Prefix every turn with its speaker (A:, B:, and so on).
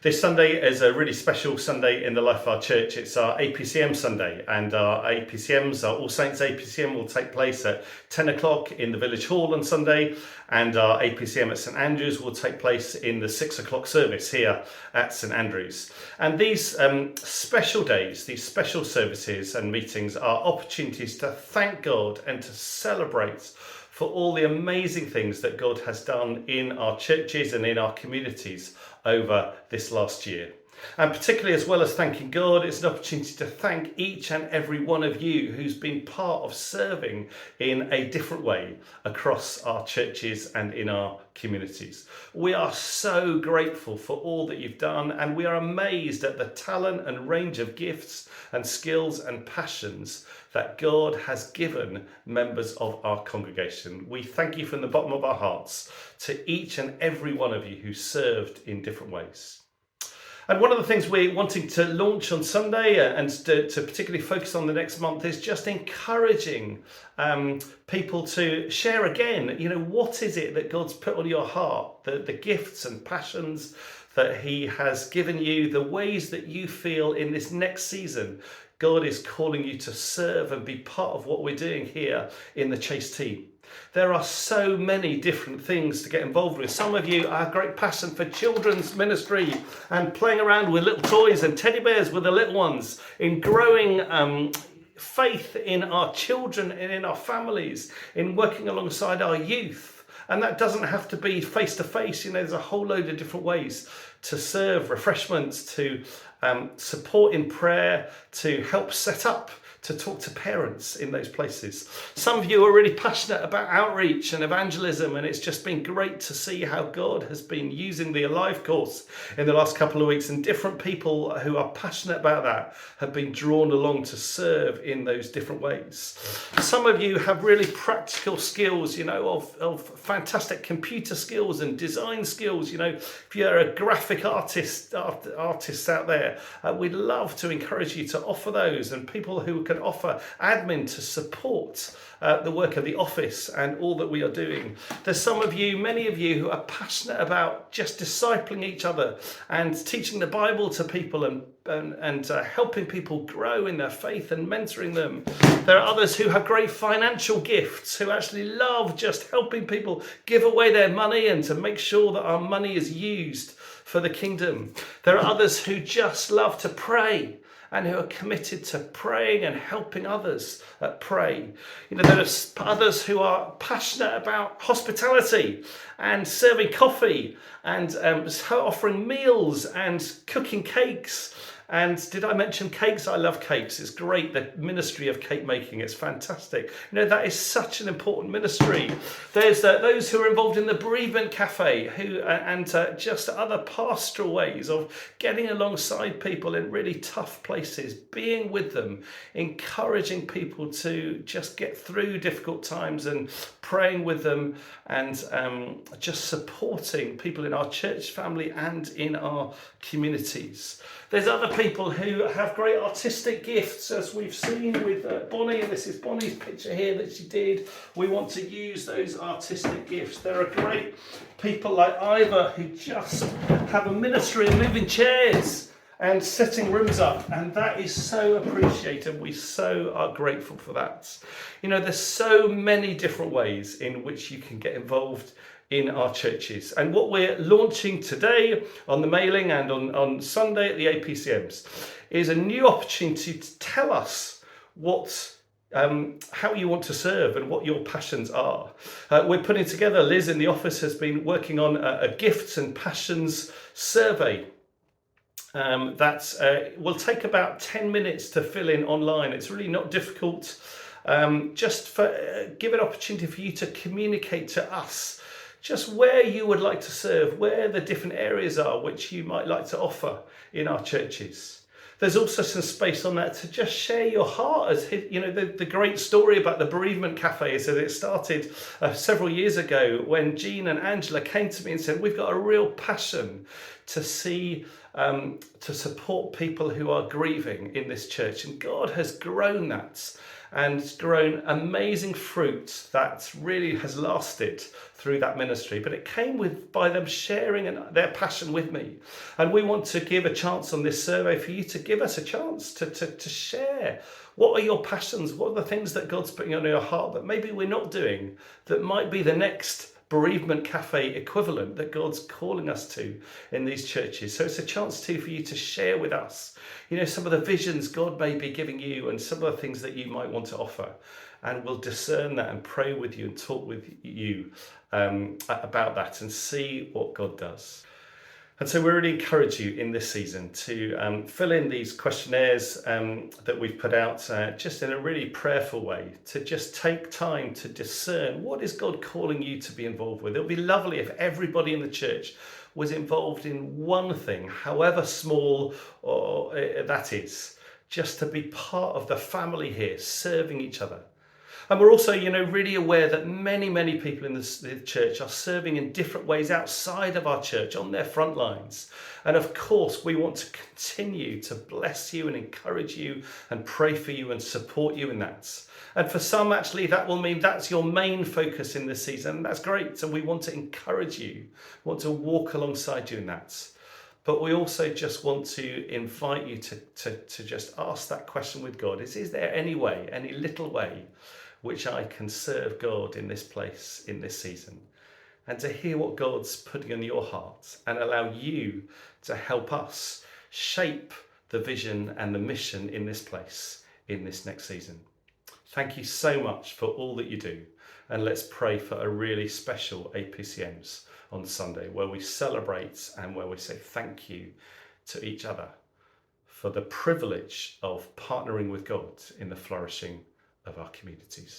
A: This Sunday is a really special Sunday in the life of our church. It's our APCM Sunday, and our APCMs, our All Saints APCM, will take place at 10 o'clock in the village hall on Sunday, and our APCM at St Andrews will take place in the 6 o'clock service here at St Andrews. And these special days, these special services and meetings are opportunities to thank God and to celebrate for all the amazing things that God has done in our churches and in our communities over this last year. And particularly, as well as thanking God, it's an opportunity to thank each and every one of you who's been part of serving in a different way across our churches and in our communities. We are so grateful for all that you've done, and we are amazed at the talent and range of gifts and skills and passions that God has given members of our congregation. We thank you from the bottom of our hearts to each and every one of you who served in different ways. And one of the things we're wanting to launch on Sunday and to particularly focus on the next month is just encouraging people to share again, what is it that God's put on your heart, the gifts and passions that he has given you, the ways that you feel in this next season God is calling you to serve and be part of what we're doing here in the Chase team. There are so many different things to get involved with. Some of you are a great passion for children's ministry and playing around with little toys and teddy bears with the little ones, in growing faith in our children and in our families, in working alongside our youth. And that doesn't have to be face to face. There's a whole load of different ways to serve, refreshments, to support in prayer, to help set up, to talk to parents in those places. Some of you are really passionate about outreach and evangelism, and it's just been great to see how God has been using the Alive course in the last couple of weeks, and different people who are passionate about that have been drawn along to serve in those different ways. Some of you have really practical skills, of fantastic computer skills and design skills. If you're a graphic artists out there, we'd love to encourage you to offer those, and people who can offer admin to support the work of the office and all that we are doing. There's many of you who are passionate about just discipling each other and teaching the Bible to people and helping people grow in their faith and mentoring them. There are others who have great financial gifts, who actually love just helping people give away their money and to make sure that our money is used for the kingdom. There are others who just love to pray and who are committed to praying and helping others pray. There are others who are passionate about hospitality and serving coffee and offering meals and cooking cakes. And did I mention cakes? I love cakes. It's great, the ministry of cake making. It's fantastic. That is such an important ministry. There's those who are involved in the bereavement cafe and just other pastoral ways of getting alongside people in really tough places, being with them, encouraging people to just get through difficult times and praying with them, and just supporting people in our church family and in our communities. There's other people who have great artistic gifts, as we've seen with Bonnie, and this is Bonnie's picture here that she did. We want to use those artistic gifts. There are great people like Ivor who just have a ministry of moving chairs and setting rooms up, and that is so appreciated. We so are grateful for that. There's so many different ways in which you can get involved in our churches. And what we're launching today on the mailing and on Sunday at the APCMs is a new opportunity to tell us how you want to serve and what your passions are. We're putting together, Liz in the office has been working on a gifts and passions survey that will take about 10 minutes to fill in online. It's really not difficult. Give an opportunity for you to communicate to us just where you would like to serve, where the different areas are which you might like to offer in our churches. There's also some space on that to just share your heart. As the great story about the bereavement cafe is that it started several years ago when Jean and Angela came to me and said, we've got a real passion to see, to support people who are grieving in this church. And God has grown that and grown amazing fruit that really has lasted through that ministry. But it came by them sharing their passion with me. And we want to give a chance on this survey for you to give us a chance to share. What are your passions? What are the things that God's putting on your heart that maybe we're not doing, that might be the next bereavement cafe equivalent that God's calling us to in these churches? So it's a chance too for you to share with us, some of the visions God may be giving you and some of the things that you might want to offer. And we'll discern that and pray with you and talk with you about that and see what God does. And so we really encourage you in this season to fill in these questionnaires that we've put out just in a really prayerful way, to just take time to discern what is God calling you to be involved with. It would be lovely if everybody in the church was involved in one thing, however small or that is, just to be part of the family here, serving each other. And we're also, really aware that many people in the church are serving in different ways outside of our church on their front lines. And of course, we want to continue to bless you and encourage you and pray for you and support you in that. And for some, actually, that will mean that's your main focus in this season. And that's great. So we want to encourage you, want to walk alongside you in that. But we also just want to invite you to just ask that question with God. Is there any way, any little way, which I can serve God in this place, in this season? And to hear what God's putting on your heart and allow you to help us shape the vision and the mission in this place, in this next season. Thank you so much for all that you do. And let's pray for a really special APCMs on Sunday, where we celebrate and where we say thank you to each other for the privilege of partnering with God in the flourishing of our communities.